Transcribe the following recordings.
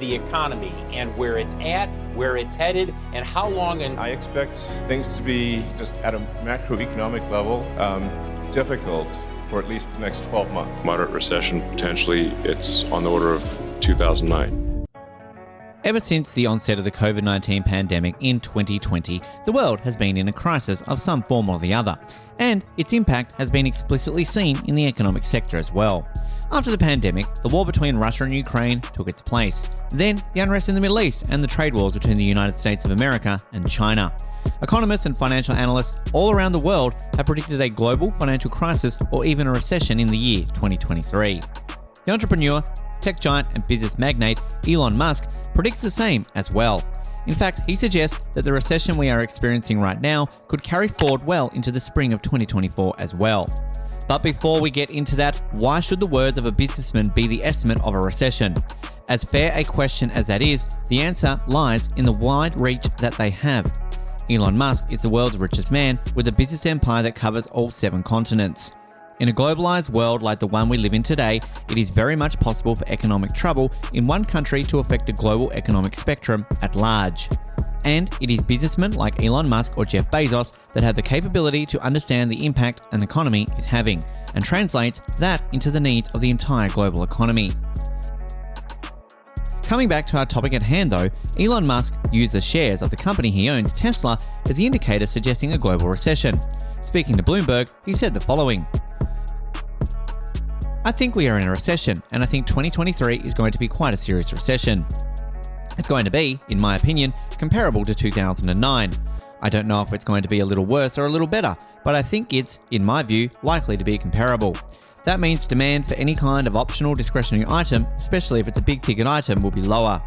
the economy and where it's at, where it's headed, and how long. And I expect things to be, just at a macroeconomic level, difficult for at least the next 12 months. Moderate recession, potentially. It's on the order of 2009. Ever since the onset of the COVID-19 pandemic in 2020, the world has been in a crisis of some form or the other, and its impact has been explicitly seen in the economic sector as well. After the pandemic, the war between Russia and Ukraine took its place. Then, the unrest in the Middle East and the trade wars between the United States of America and China. Economists and financial analysts all around the world have predicted a global financial crisis or even a recession in the year 2023. The entrepreneur, tech giant and business magnate Elon Musk predicts the same as well. In fact, he suggests that the recession we are experiencing right now could carry forward well into the spring of 2024 as well. But before we get into that, why should the words of a businessman be the estimate of a recession? As fair a question as that is, the answer lies in the wide reach that they have. Elon Musk is the world's richest man with a business empire that covers all 7 continents. In a globalized world like the one we live in today, it is very much possible for economic trouble in one country to affect the global economic spectrum at large. And it is businessmen like Elon Musk or Jeff Bezos that have the capability to understand the impact an economy is having and translates that into the needs of the entire global economy. Coming back to our topic at hand though, Elon Musk used the shares of the company he owns, Tesla, as the indicator suggesting a global recession. Speaking to Bloomberg, he said the following: "I think we are in a recession, and I think 2023 is going to be quite a serious recession. It's going to be, in my opinion, comparable to 2009. I don't know if it's going to be a little worse or a little better, but I think it's, in my view, likely to be comparable. That means demand for any kind of optional discretionary item, especially if it's a big ticket item, will be lower."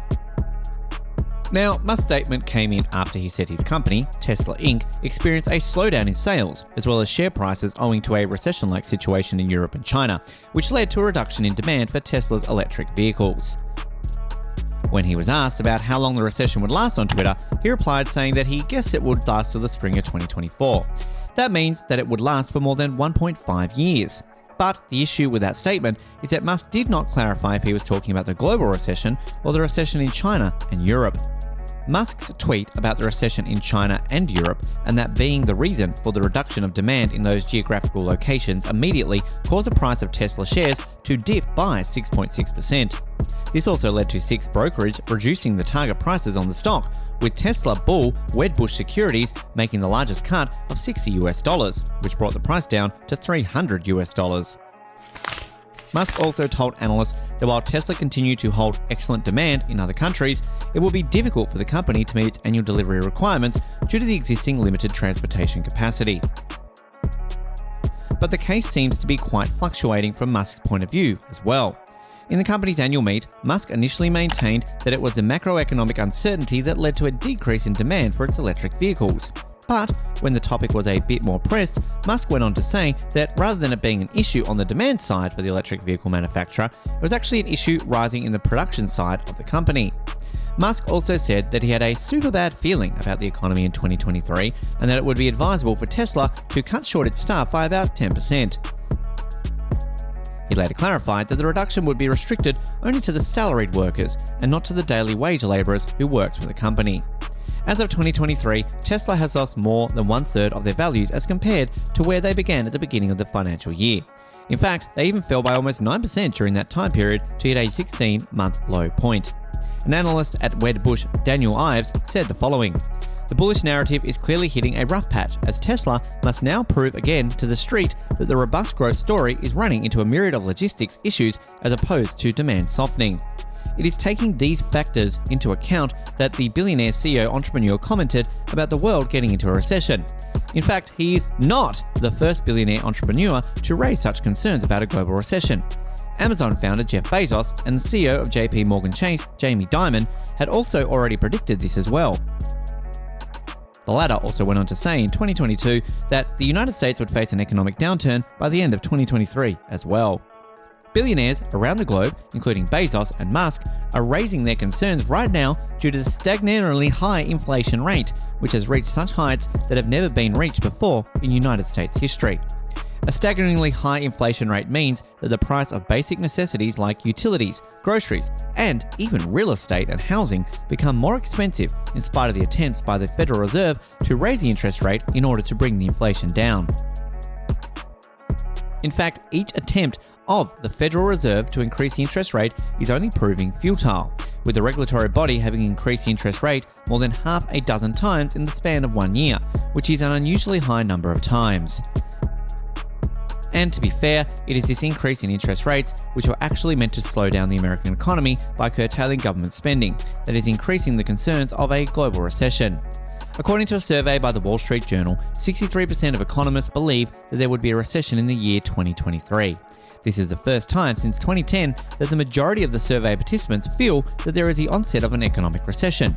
Now, Musk's statement came in after he said his company, Tesla Inc., experienced a slowdown in sales, as well as share prices owing to a recession-like situation in Europe and China, which led to a reduction in demand for Tesla's electric vehicles. When he was asked about how long the recession would last on Twitter, he replied saying that he guessed it would last till the spring of 2024. That means that it would last for more than 1.5 years. But the issue with that statement is that Musk did not clarify if he was talking about the global recession or the recession in China and Europe. Musk's tweet about the recession in China and Europe, and that being the reason for the reduction of demand in those geographical locations, immediately caused the price of Tesla shares to dip by 6.6%. This also led to SIX brokerage reducing the target prices on the stock, with Tesla bull Wedbush Securities making the largest cut of $60, which brought the price down to $300. Musk also told analysts that while Tesla continued to hold excellent demand in other countries, it will be difficult for the company to meet its annual delivery requirements due to the existing limited transportation capacity. But the case seems to be quite fluctuating from Musk's point of view as well. In the company's annual meet, Musk initially maintained that it was the macroeconomic uncertainty that led to a decrease in demand for its electric vehicles. But when the topic was a bit more pressed, Musk went on to say that rather than it being an issue on the demand side for the electric vehicle manufacturer, it was actually an issue rising in the production side of the company. Musk also said that he had a super bad feeling about the economy in 2023 and that it would be advisable for Tesla to cut short its staff by about 10%. He later clarified that the reduction would be restricted only to the salaried workers and not to the daily wage labourers who worked for the company. As of 2023, Tesla has lost more than 1/3 of their values as compared to where they began at the beginning of the financial year. In fact, they even fell by almost 9% during that time period to hit a 16-month low point. An analyst at Wedbush, Daniel Ives, said the following: "The bullish narrative is clearly hitting a rough patch as Tesla must now prove again to the street that the robust growth story is running into a myriad of logistics issues as opposed to demand softening. It is taking these factors into account that the billionaire CEO entrepreneur commented about the world getting into a recession. In fact, he is not the first billionaire entrepreneur to raise such concerns about a global recession. Amazon founder Jeff Bezos and the CEO of JP Morgan Chase, Jamie Dimon, had also already predicted this as well." The latter also went on to say in 2022 that the United States would face an economic downturn by the end of 2023 as well. Billionaires around the globe, including Bezos and Musk, are raising their concerns right now due to the stagnatingly high inflation rate, which has reached such heights that have never been reached before in United States history. A staggeringly high inflation rate means that the price of basic necessities like utilities, groceries, and even real estate and housing become more expensive in spite of the attempts by the Federal Reserve to raise the interest rate in order to bring the inflation down. In fact, each attempt of the Federal Reserve to increase the interest rate is only proving futile, with the regulatory body having increased the interest rate more than half a dozen times in the span of 1 year, which is an unusually high number of times. And to be fair, it is this increase in interest rates which were actually meant to slow down the American economy by curtailing government spending that is increasing the concerns of a global recession. According to a survey by the Wall Street Journal, 63% of economists believe that there would be a recession in the year 2023. This is the first time since 2010 that the majority of the survey participants feel that there is the onset of an economic recession.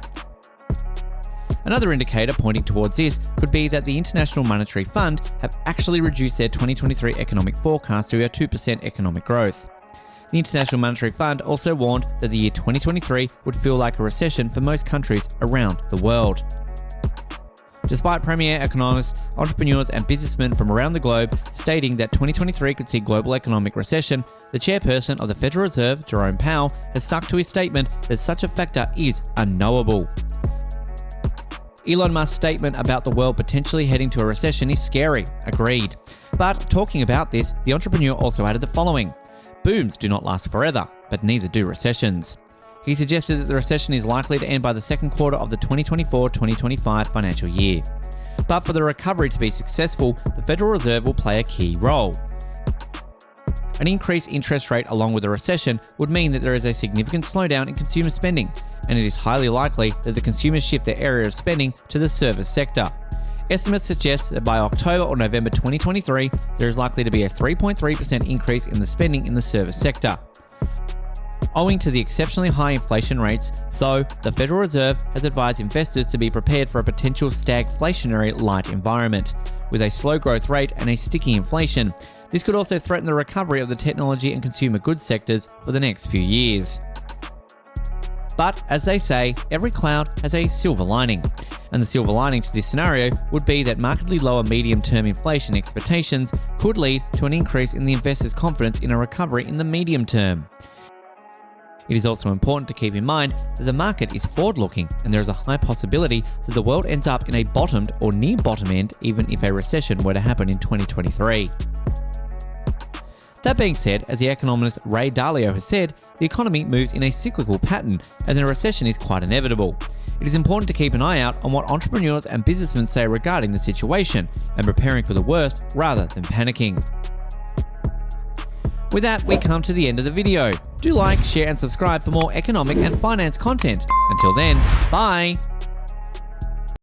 Another indicator pointing towards this could be that the International Monetary Fund have actually reduced their 2023 economic forecast to a 2% economic growth. The International Monetary Fund also warned that the year 2023 would feel like a recession for most countries around the world. Despite premier economists, entrepreneurs, and businessmen from around the globe stating that 2023 could see global economic recession, the chairperson of the Federal Reserve, Jerome Powell, has stuck to his statement that such a factor is unknowable. Elon Musk's statement about the world potentially heading to a recession is scary, agreed. But talking about this, the entrepreneur also added the following: booms do not last forever, but neither do recessions. He suggested that the recession is likely to end by the second quarter of the 2024-2025 financial year. But for the recovery to be successful, the Federal Reserve will play a key role. An increased interest rate along with a recession would mean that there is a significant slowdown in consumer spending, and it is highly likely that the consumers shift their area of spending to the service sector. Estimates suggest that by October or November 2023, there is likely to be a 3.3% increase in the spending in the service sector. Owing to the exceptionally high inflation rates, though, the Federal Reserve has advised investors to be prepared for a potential stagflationary-light environment. With a slow growth rate and a sticky inflation, this could also threaten the recovery of the technology and consumer goods sectors for the next few years. But, as they say, every cloud has a silver lining. And the silver lining to this scenario would be that markedly lower medium-term inflation expectations could lead to an increase in the investors' confidence in a recovery in the medium term. It is also important to keep in mind that the market is forward-looking, and there is a high possibility that the world ends up in a bottomed or near bottom end even if a recession were to happen in 2023. That being said, as the economist Ray Dalio has said, the economy moves in a cyclical pattern, as a recession is quite inevitable. It is important to keep an eye out on what entrepreneurs and businessmen say regarding the situation, and preparing for the worst rather than panicking. With that, we come to the end of the video. Do like, share, and subscribe for more economic and finance content. Until then, bye!